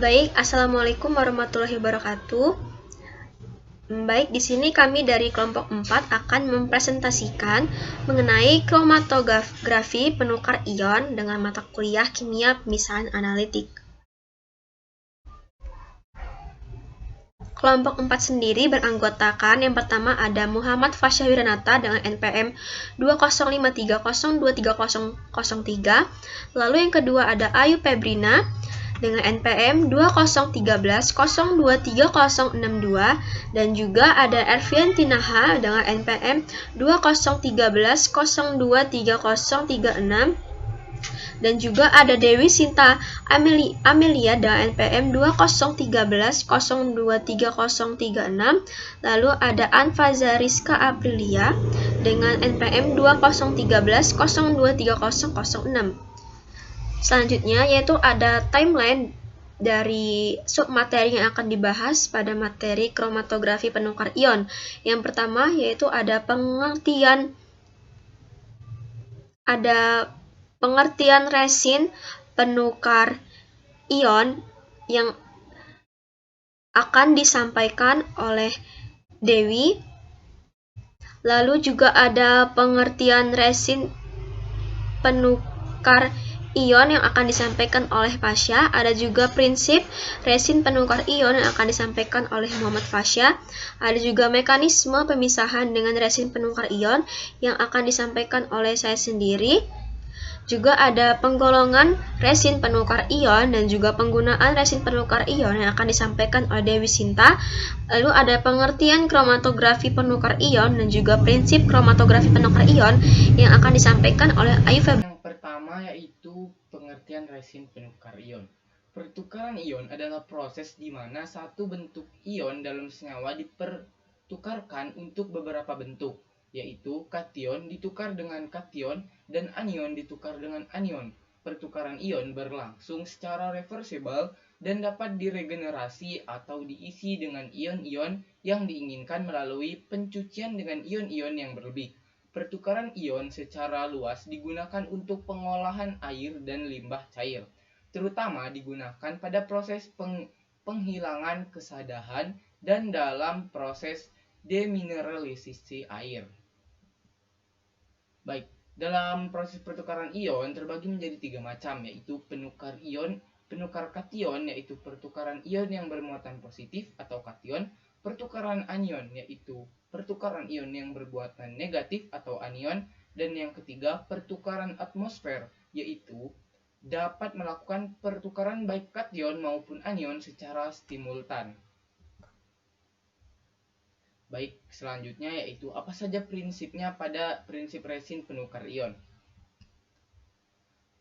Baik, Assalamualaikum warahmatullahi wabarakatuh. Baik, di sini kami dari kelompok 4 akan mempresentasikan mengenai kromatografi penukar ion dengan mata kuliah kimia pemisahan analitik. Kelompok 4 sendiri beranggotakan yang pertama ada Muhammad Fasya Wiranata dengan NPM 205302303, lalu yang kedua ada Ayu Febrina dengan NPM 2013023062 dan juga ada Ervian Tinaha dengan NPM 2013023036 dan juga ada Dewi Sinta Amelia dengan NPM 2013023036, lalu ada Anfaza Rizka Aprilia dengan NPM 2013023006. Selanjutnya yaitu ada timeline dari submateri yang akan dibahas pada materi kromatografi penukar ion. Yang pertama yaitu ada pengertian resin penukar ion yang akan disampaikan oleh Dewi. Lalu juga ada pengertian resin penukar ion yang akan disampaikan oleh Fasya. Ada juga prinsip resin penukar ion yang akan disampaikan oleh Muhammad Fasya. Ada juga mekanisme pemisahan dengan resin penukar ion yang akan disampaikan oleh saya sendiri. Juga ada penggolongan resin penukar ion dan juga penggunaan resin penukar ion yang akan disampaikan oleh Dewi Sinta. Lalu ada pengertian kromatografi penukar ion dan juga prinsip kromatografi penukar ion yang akan disampaikan oleh Ayu Febrina. Yang pertama yaitu pengertian resin penukar ion. Pertukaran ion adalah proses di mana satu bentuk ion dalam senyawa dipertukarkan untuk beberapa bentuk, yaitu kation ditukar dengan kation dan anion ditukar dengan anion. Pertukaran ion berlangsung secara reversibel dan dapat diregenerasi atau diisi dengan ion-ion yang diinginkan melalui pencucian dengan ion-ion yang berlebih. Pertukaran ion secara luas digunakan untuk pengolahan air dan limbah cair, terutama digunakan pada proses penghilangan kesadahan dan dalam proses demineralisasi air. Baik, dalam proses pertukaran ion terbagi menjadi 3 macam, yaitu penukar ion, penukar kation, yaitu pertukaran ion yang bermuatan positif atau kation, pertukaran anion, yaitu pertukaran ion yang bermuatan negatif atau anion, dan yang ketiga pertukaran atmosfer, yaitu dapat melakukan pertukaran baik kation maupun anion secara simultan. Baik, selanjutnya yaitu apa saja prinsipnya pada prinsip resin penukar ion.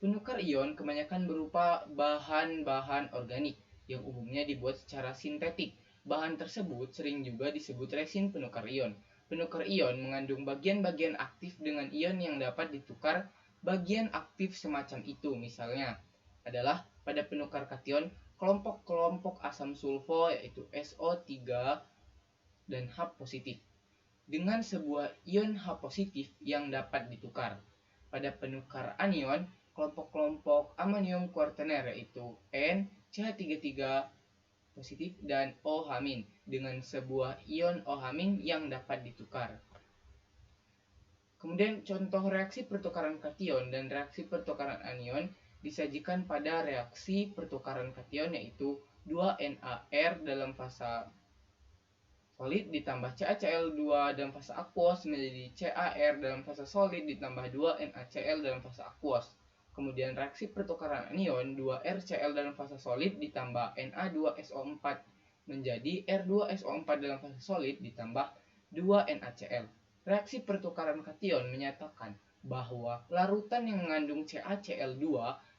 Penukar ion kebanyakan berupa bahan-bahan organik yang umumnya dibuat secara sintetik. Bahan tersebut sering juga disebut resin penukar ion. Penukar ion mengandung bagian-bagian aktif dengan ion yang dapat ditukar. Bagian aktif semacam itu misalnya adalah pada penukar kation kelompok-kelompok asam sulfo yaitu SO3 dan H positif dengan sebuah ion H positif yang dapat ditukar. Pada penukar anion kelompok-kelompok amonium kuartener yaitu NCH33 positif dan OH- dengan sebuah ion OH- yang dapat ditukar. Kemudian contoh reaksi pertukaran kation dan reaksi pertukaran anion disajikan pada reaksi pertukaran kation yaitu 2NaR dalam fasa solid ditambah CaCl2 dalam fase aquos menjadi CaR dalam fase solid ditambah 2NaCl dalam fase aquos. Kemudian reaksi pertukaran anion 2RCl dalam fase solid ditambah Na2SO4 menjadi R2SO4 dalam fase solid ditambah 2NaCl. Reaksi pertukaran kation menyatakan bahwa larutan yang mengandung CaCl2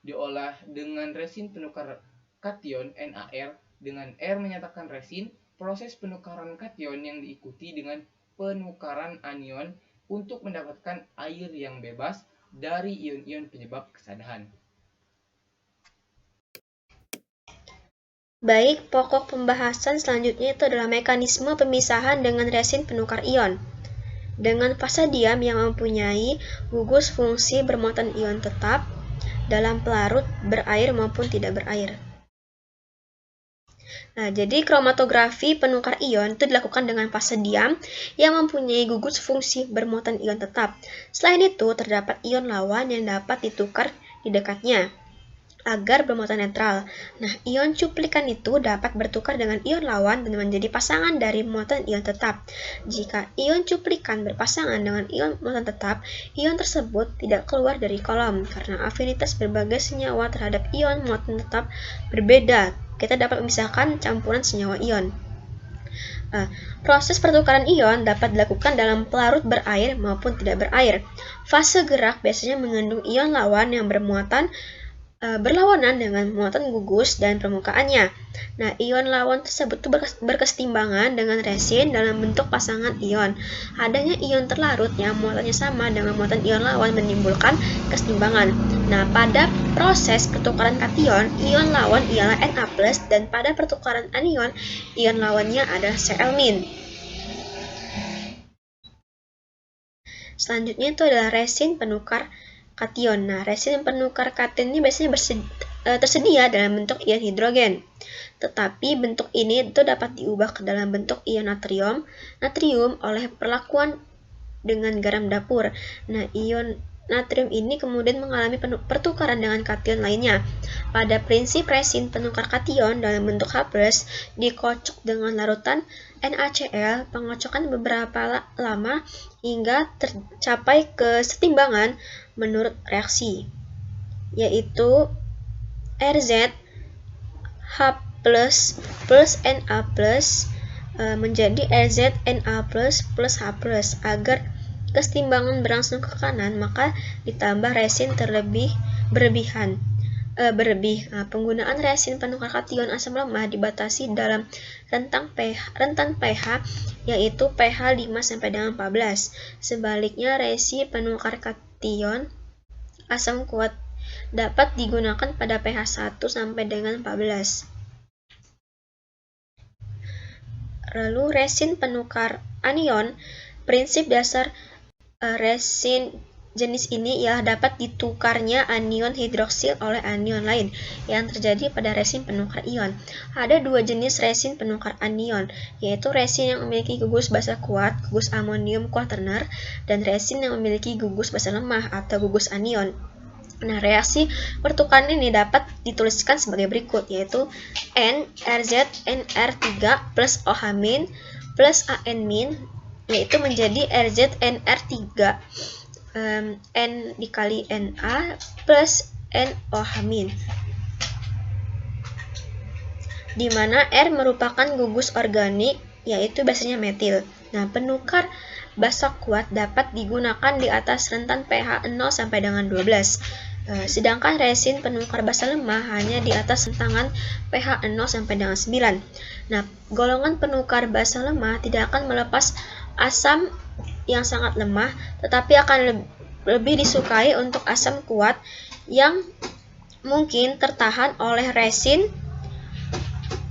diolah dengan resin penukar kation NaR dengan R menyatakan resin. Proses penukaran kation yang diikuti dengan penukaran anion untuk mendapatkan air yang bebas dari ion-ion penyebab kesadahan. Baik, pokok pembahasan selanjutnya itu adalah mekanisme pemisahan dengan resin penukar ion. Dengan fasa diam yang mempunyai gugus fungsi bermuatan ion tetap dalam pelarut berair maupun tidak berair. Nah, jadi kromatografi penukar ion itu dilakukan dengan fase diam yang mempunyai gugus fungsi bermuatan ion tetap. Selain itu, terdapat ion lawan yang dapat ditukar di dekatnya agar bermuatan netral. Nah, ion cuplikan itu dapat bertukar dengan ion lawan dan menjadi pasangan dari muatan ion tetap. Jika ion cuplikan berpasangan dengan ion muatan tetap, ion tersebut tidak keluar dari kolom karena afinitas berbagai senyawa terhadap ion muatan tetap berbeda. Kita dapat memisahkan campuran senyawa ion. Proses pertukaran ion dapat dilakukan dalam pelarut berair maupun tidak berair. Fase gerak biasanya mengandung ion lawan yang berlawanan dengan muatan gugus dan permukaannya. Nah, ion lawan tersebut berkesetimbangan dengan resin dalam bentuk pasangan ion. Adanya ion terlarut yang muatannya sama dengan muatan ion lawan menimbulkan kesetimbangan. Nah, pada proses pertukaran kation, ion lawan ialah Na+, dan pada pertukaran anion, ion lawannya adalah Cl-. Selanjutnya itu adalah resin penukar kation. Nah, resin penukar kation ini biasanya tersedia dalam bentuk ion hidrogen. Tetapi bentuk ini itu dapat diubah ke dalam bentuk ion natrium oleh perlakuan dengan garam dapur. Nah, ion natrium ini kemudian mengalami pertukaran dengan kation lainnya. Pada prinsip resin penukar kation dalam bentuk H+, dikocok dengan larutan NaCl, pengocokan beberapa lama hingga tercapai kesetimbangan menurut reaksi, yaitu Rz H+ plus Na menjadi Rz Na plus H+. Agar kesetimbangan berlangsung ke kanan, maka ditambah resin berlebih. Penggunaan resin penukar kation asam lemah dibatasi dalam rentan pH yaitu pH 5-14. Sebaliknya, resin penukar kation asam kuat dapat digunakan pada pH 1-14. Lalu resin penukar anion, prinsip dasar resin jenis ini ialah dapat ditukarnya anion hidroksil oleh anion lain yang terjadi pada resin penukar ion. Ada dua jenis resin penukar anion, yaitu resin yang memiliki gugus basa kuat, gugus amonium quaterner, dan resin yang memiliki gugus basa lemah atau gugus anion. Nah, reaksi pertukaran ini dapat dituliskan sebagai berikut, yaitu NRZNR3 plus OH- plus AN- yaitu menjadi RZNR3 N dikali Na plus NOH-, di mana R merupakan gugus organik, yaitu biasanya metil. Nah, penukar basa kuat dapat digunakan di atas rentan pH 0 sampai dengan 12. Sedangkan resin penukar basa lemah hanya di atas rentangan pH 0 sampai dengan 9. Nah, golongan penukar basa lemah tidak akan melepas asam yang sangat lemah, tetapi akan lebih disukai untuk asam kuat yang mungkin tertahan oleh resin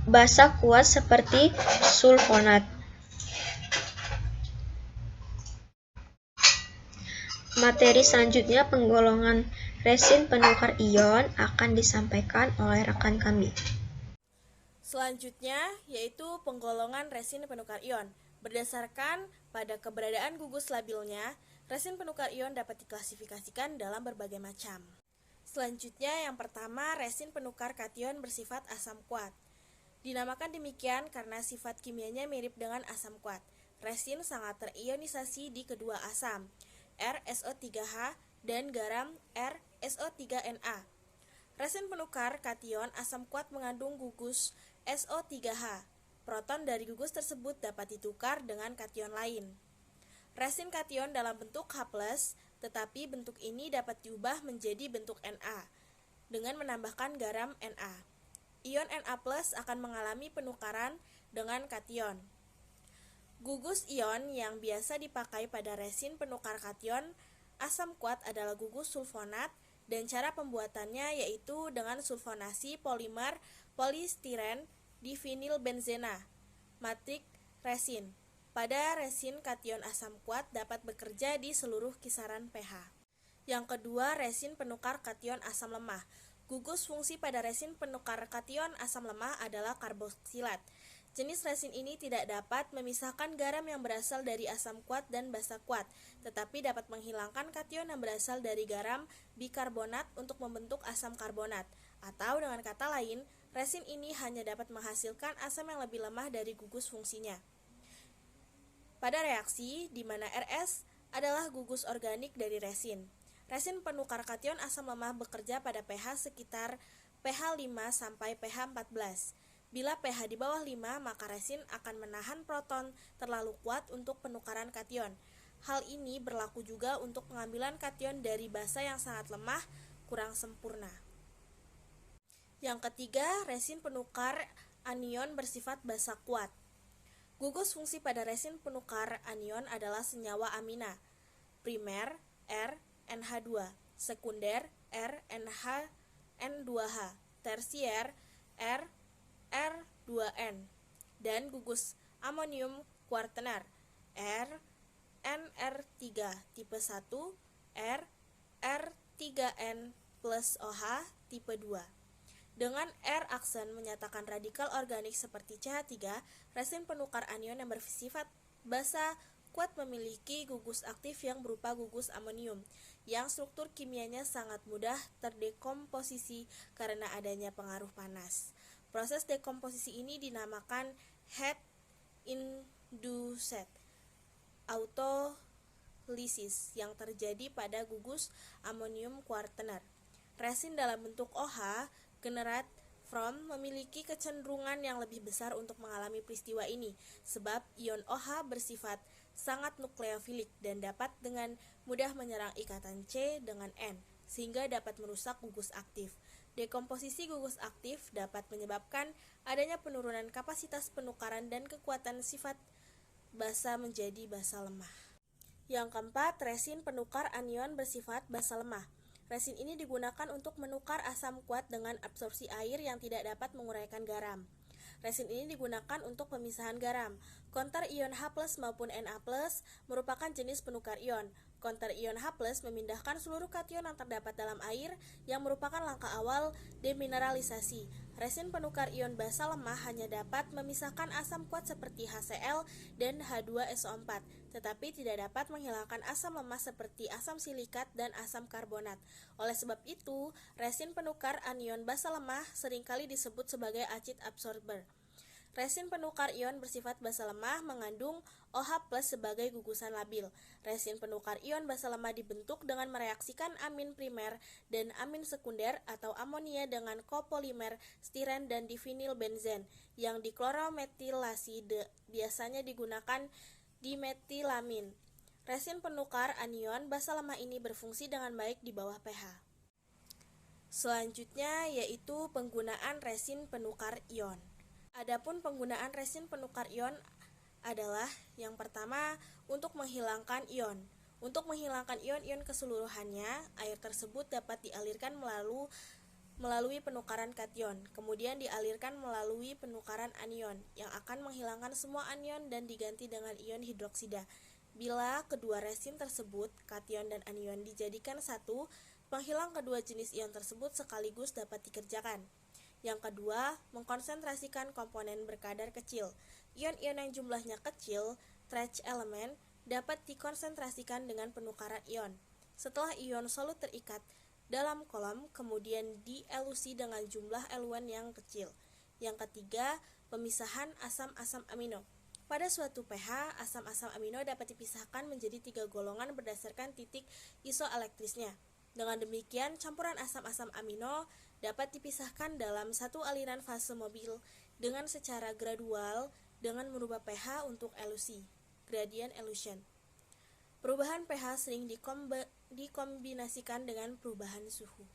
basa kuat seperti sulfonat. Materi selanjutnya, penggolongan resin penukar ion, akan disampaikan oleh rekan kami. Selanjutnya yaitu penggolongan resin penukar ion. Berdasarkan pada keberadaan gugus labilnya, resin penukar ion dapat diklasifikasikan dalam berbagai macam. Selanjutnya yang pertama, resin penukar kation bersifat asam kuat. Dinamakan demikian karena sifat kimianya mirip dengan asam kuat. Resin sangat terionisasi di kedua asam, RSO3H dan garam RSO3Na. Resin penukar kation asam kuat mengandung gugus SO3H. Proton dari gugus tersebut dapat ditukar dengan kation lain. Resin kation dalam bentuk H+, tetapi bentuk ini dapat diubah menjadi bentuk Na dengan menambahkan garam Na. Ion Na+ akan mengalami penukaran dengan kation. Gugus ion yang biasa dipakai pada resin penukar kation asam kuat adalah gugus sulfonat, dan cara pembuatannya yaitu dengan sulfonasi polimer polistiren divinilbenzena, matrik resin. Pada resin kation asam kuat dapat bekerja di seluruh kisaran pH. Yang kedua, resin penukar kation asam lemah. Gugus fungsi pada resin penukar kation asam lemah adalah karboksilat. Jenis resin ini tidak dapat memisahkan garam yang berasal dari asam kuat dan basa kuat, tetapi dapat menghilangkan kation yang berasal dari garam bikarbonat untuk membentuk asam karbonat. Atau dengan kata lain, resin ini hanya dapat menghasilkan asam yang lebih lemah dari gugus fungsinya. Pada reaksi, di mana Rs adalah gugus organik dari resin. Resin penukar kation asam lemah bekerja pada pH sekitar pH 5 sampai pH 14. Bila pH di bawah 5, maka resin akan menahan proton terlalu kuat untuk penukaran kation. Hal ini berlaku juga untuk pengambilan kation dari basa yang sangat lemah, kurang sempurna. Yang ketiga, resin penukar anion bersifat basa kuat. Gugus fungsi pada resin penukar anion adalah senyawa amina. Primer, R, NH2, sekunder, R, NH, N2H, tersier, R, R2N, dan gugus amonium kuartener, R, NR3, tipe 1, R, R3N plus OH, tipe 2. Dengan R aksen menyatakan radikal organik seperti CH3, resin penukar anion yang bersifat basa kuat memiliki gugus aktif yang berupa gugus amonium, yang struktur kimianya sangat mudah terdekomposisi karena adanya pengaruh panas. Proses dekomposisi ini dinamakan heat-induced autolysis yang terjadi pada gugus amonium kuartener. Resin dalam bentuk OH generate from memiliki kecenderungan yang lebih besar untuk mengalami peristiwa ini, sebab ion OH bersifat sangat nukleofilik dan dapat dengan mudah menyerang ikatan C dengan N, sehingga dapat merusak gugus aktif. Dekomposisi gugus aktif dapat menyebabkan adanya penurunan kapasitas penukaran dan kekuatan sifat basa menjadi basa lemah. Yang keempat, resin penukar anion bersifat basa lemah. Resin ini digunakan untuk menukar asam kuat dengan absorpsi air yang tidak dapat menguraikan garam. Resin ini digunakan untuk pemisahan garam. Konter ion H+ maupun Na+ merupakan jenis penukar ion. Konter ion H+ memindahkan seluruh kation yang terdapat dalam air yang merupakan langkah awal demineralisasi. Resin penukar ion basa lemah hanya dapat memisahkan asam kuat seperti HCl dan H2SO4, tetapi tidak dapat menghilangkan asam lemah seperti asam silikat dan asam karbonat. Oleh sebab itu, resin penukar anion basa lemah seringkali disebut sebagai acid absorber. Resin penukar ion bersifat basa lemah mengandung OH+ sebagai gugusan labil. Resin penukar ion basa lemah dibentuk dengan mereaksikan amin primer dan amin sekunder atau amonia dengan kopolimer stiren dan divinyl benzen yang diklorometilasi biasanya digunakan dimetilamin. Resin penukar anion basa lemah ini berfungsi dengan baik di bawah pH. Selanjutnya yaitu penggunaan resin penukar ion. Adapun penggunaan resin penukar ion adalah yang pertama untuk menghilangkan ion. Untuk menghilangkan ion-ion keseluruhannya, air tersebut dapat dialirkan melalui penukaran kation, kemudian dialirkan melalui penukaran anion yang akan menghilangkan semua anion dan diganti dengan ion hidroksida. Bila kedua resin tersebut, kation dan anion dijadikan satu, penghilang kedua jenis ion tersebut sekaligus dapat dikerjakan. Yang kedua, mengkonsentrasikan komponen berkadar kecil. Ion-ion yang jumlahnya kecil, trace element, dapat dikonsentrasikan dengan penukaran ion. Setelah ion solut terikat dalam kolom, kemudian dielusi dengan jumlah eluan yang kecil. Yang ketiga, pemisahan asam-asam amino. Pada suatu pH, asam-asam amino dapat dipisahkan menjadi 3 golongan berdasarkan titik isoelektrisnya. Dengan demikian, campuran asam-asam amino dapat dipisahkan dalam satu aliran fase mobil dengan secara gradual dengan merubah pH untuk elusi, gradient elution. Perubahan pH sering dikombinasikan dengan perubahan suhu.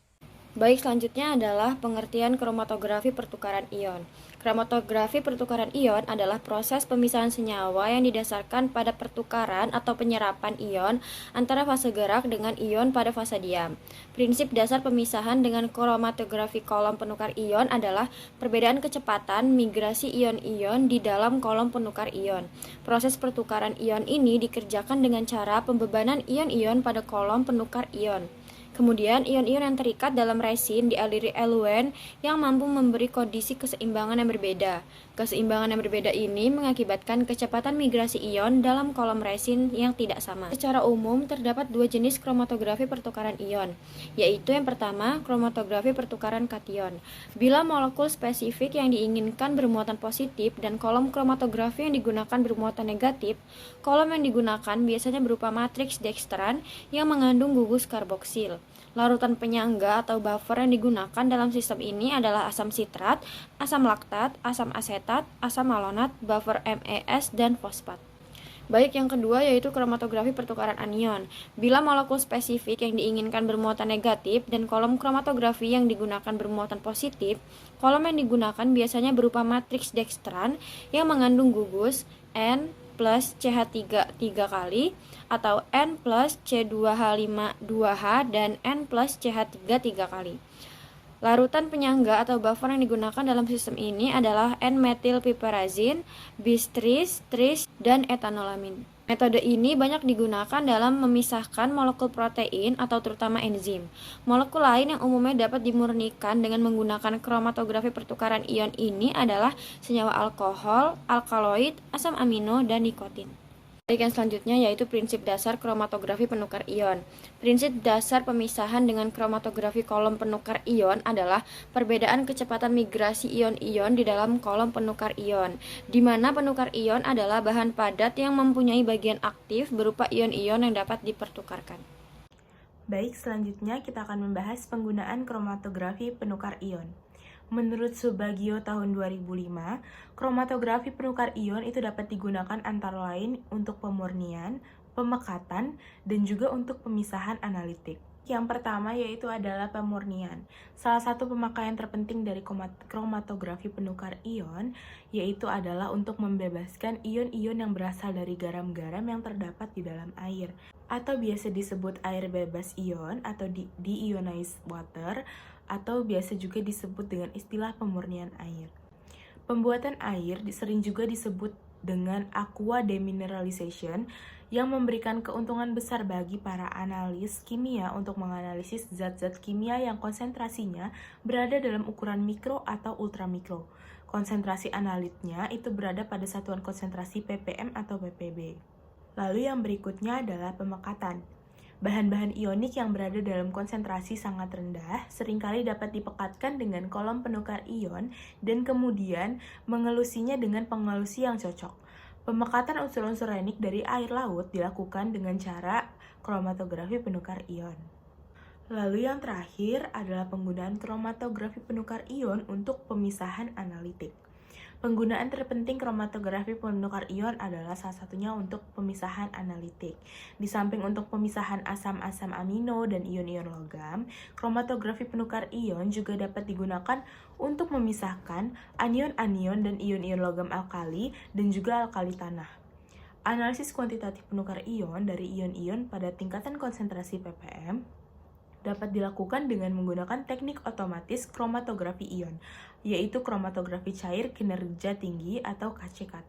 Baik, selanjutnya adalah pengertian kromatografi pertukaran ion. Kromatografi pertukaran ion adalah proses pemisahan senyawa yang didasarkan pada pertukaran atau penyerapan ion antara fase gerak dengan ion pada fase diam. Prinsip dasar pemisahan dengan kromatografi kolom penukar ion adalah perbedaan kecepatan migrasi ion-ion di dalam kolom penukar ion. Proses pertukaran ion ini dikerjakan dengan cara pembebanan ion-ion pada kolom penukar ion. Kemudian, ion-ion yang terikat dalam resin dialiri eluen yang mampu memberi kondisi keseimbangan yang berbeda. Keseimbangan yang berbeda ini mengakibatkan kecepatan migrasi ion dalam kolom resin yang tidak sama. Secara umum, terdapat dua jenis kromatografi pertukaran ion, yaitu yang pertama, kromatografi pertukaran kation. Bila molekul spesifik yang diinginkan bermuatan positif dan kolom kromatografi yang digunakan bermuatan negatif, kolom yang digunakan biasanya berupa matriks dekstran yang mengandung gugus karboksil. Larutan penyangga atau buffer yang digunakan dalam sistem ini adalah asam sitrat, asam laktat, asam asetat, asam malonat, buffer MES, dan fosfat. Baik yang kedua yaitu kromatografi pertukaran anion. Bila molekul spesifik yang diinginkan bermuatan negatif dan kolom kromatografi yang digunakan bermuatan positif, kolom yang digunakan biasanya berupa matriks dekstran yang mengandung gugus N plus CH3 3 kali atau N plus C2H5 2H dan N plus CH3 3 kali. Larutan penyangga atau buffer yang digunakan dalam sistem ini adalah N-metilpiperazin, bis-tris, tris, dan etanolamin. Metode ini banyak digunakan dalam memisahkan molekul protein atau terutama enzim. Molekul lain yang umumnya dapat dimurnikan dengan menggunakan kromatografi pertukaran ion ini adalah senyawa alkohol, alkaloid, asam amino, dan nikotin. Baik, yang selanjutnya yaitu prinsip dasar kromatografi penukar ion. Prinsip dasar pemisahan dengan kromatografi kolom penukar ion adalah perbedaan kecepatan migrasi ion-ion di dalam kolom penukar ion, di mana penukar ion adalah bahan padat yang mempunyai bagian aktif berupa ion-ion yang dapat dipertukarkan. Baik, selanjutnya kita akan membahas penggunaan kromatografi penukar ion. Menurut Subagio tahun 2005, kromatografi penukar ion itu dapat digunakan antara lain untuk pemurnian, pemekatan, dan juga untuk pemisahan analitik. Yang pertama yaitu adalah pemurnian. Salah satu pemakaian terpenting dari kromatografi penukar ion yaitu adalah untuk membebaskan ion-ion yang berasal dari garam-garam yang terdapat di dalam air, atau biasa disebut air bebas ion atau deionized water, atau biasa juga disebut dengan istilah pemurnian air. Pembuatan air sering juga disebut dengan aqua demineralization yang memberikan keuntungan besar bagi para analis kimia untuk menganalisis zat-zat kimia yang konsentrasinya berada dalam ukuran mikro atau ultramikro. Konsentrasi analitnya itu berada pada satuan konsentrasi ppm atau ppb. Lalu yang berikutnya adalah pemekatan. Bahan-bahan ionik yang berada dalam konsentrasi sangat rendah seringkali dapat dipekatkan dengan kolom penukar ion dan kemudian mengelusinya dengan pengelusi yang cocok. Pemekatan unsur-unsur renik dari air laut dilakukan dengan cara kromatografi penukar ion. Lalu yang terakhir adalah penggunaan kromatografi penukar ion untuk pemisahan analitik. Penggunaan terpenting kromatografi penukar ion adalah salah satunya untuk pemisahan analitik. Di samping untuk pemisahan asam-asam amino dan ion-ion logam, kromatografi penukar ion juga dapat digunakan untuk memisahkan anion-anion dan ion-ion logam alkali dan juga alkali tanah. Analisis kuantitatif penukar ion dari ion-ion pada tingkatan konsentrasi ppm dapat dilakukan dengan menggunakan teknik otomatis kromatografi ion, yaitu kromatografi cair kinerja tinggi atau KCKT.